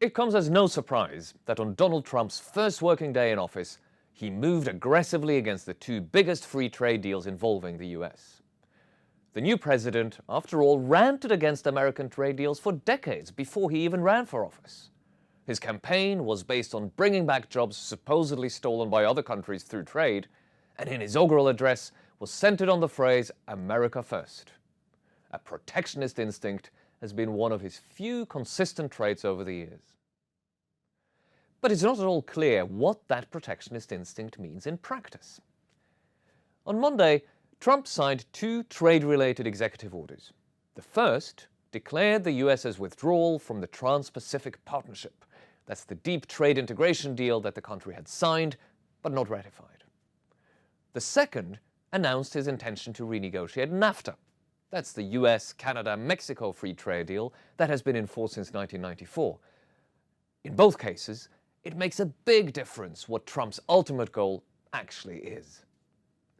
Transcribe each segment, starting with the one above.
It comes as no surprise that on Donald Trump's first working day in office, he moved aggressively against the two biggest free trade deals involving the US. The new president, after all, ranted against American trade deals for decades before he even ran for office. His campaign was based on bringing back jobs supposedly stolen by other countries through trade, and in his inaugural address was centered on the phrase "America first." A protectionist instinct has been one of his few consistent traits over the years. But it's not at all clear what that protectionist instinct means in practice. On Monday, Trump signed two trade-related executive orders. The first declared the US's withdrawal from the Trans-Pacific Partnership. That's the deep trade integration deal that the country had signed but not ratified. The second announced his intention to renegotiate Nafta. That's the US, Canada, Mexico free trade deal that has been in force since 1994. In both cases, it makes a big difference what Trump's ultimate goal actually is.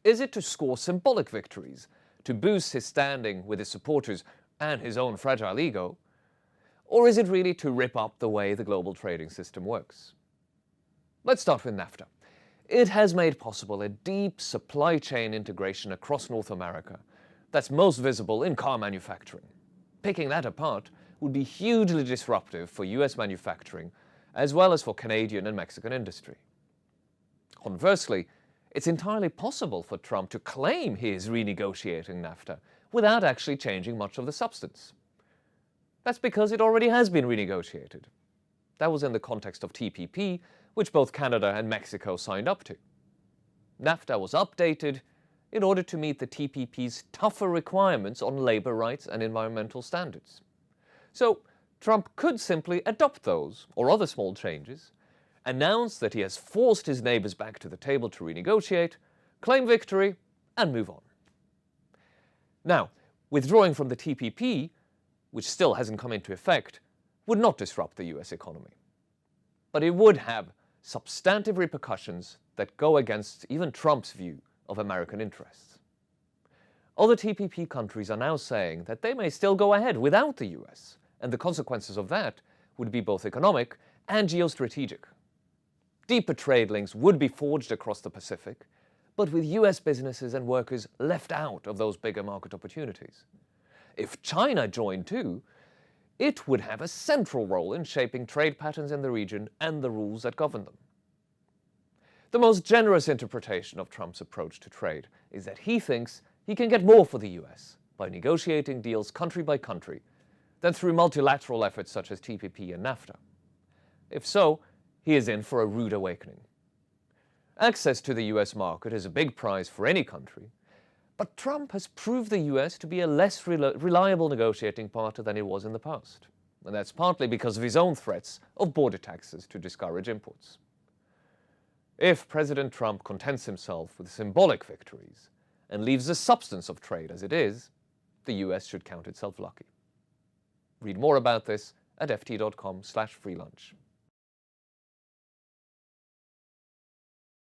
Is it to score symbolic victories, to boost his standing with his supporters and his own fragile ego? Or is it really to rip up the way the global trading system works? Let's start with Nafta. It has made possible a deep supply chain integration across North America that's most visible in car manufacturing. Picking that apart would be hugely disruptive for US manufacturing, as well as for Canadian and Mexican industry. Conversely, it's entirely possible for Trump to claim he is renegotiating Nafta without actually changing much of the substance. That's because it already has been renegotiated. That was in the context of TPP, which both Canada and Mexico signed up to. Nafta was updated in order to meet the TPP's tougher requirements on labor rights and environmental standards. So Trump could simply adopt those or other small changes, announce that he has forced his neighbors back to the table to renegotiate, claim victory, and move on. Now, withdrawing from the TPP, which still hasn't come into effect, would not disrupt the US economy. But it would have substantive repercussions that go against even Trump's view of American interests. Other TPP countries are now saying that they may still go ahead without the US, and the consequences of that would be both economic and geostrategic. Deeper trade links would be forged across the Pacific, but with US businesses and workers left out of those bigger market opportunities. If China joined too, it would have a central role in shaping trade patterns in the region and the rules that govern them. The most generous interpretation of Trump's approach to trade is that he thinks he can get more for the US by negotiating deals country by country than through multilateral efforts such as TPP and Nafta. If so, he is in for a rude awakening. Access to the US market is a big prize for any country, but Trump has proved the US to be a less reliable negotiating partner than it was in the past. And that's partly because of his own threats of border taxes to discourage imports. If President Trump contents himself with symbolic victories and leaves the substance of trade as it is, the US should count itself lucky. Read more about this at ft.com/freelunch.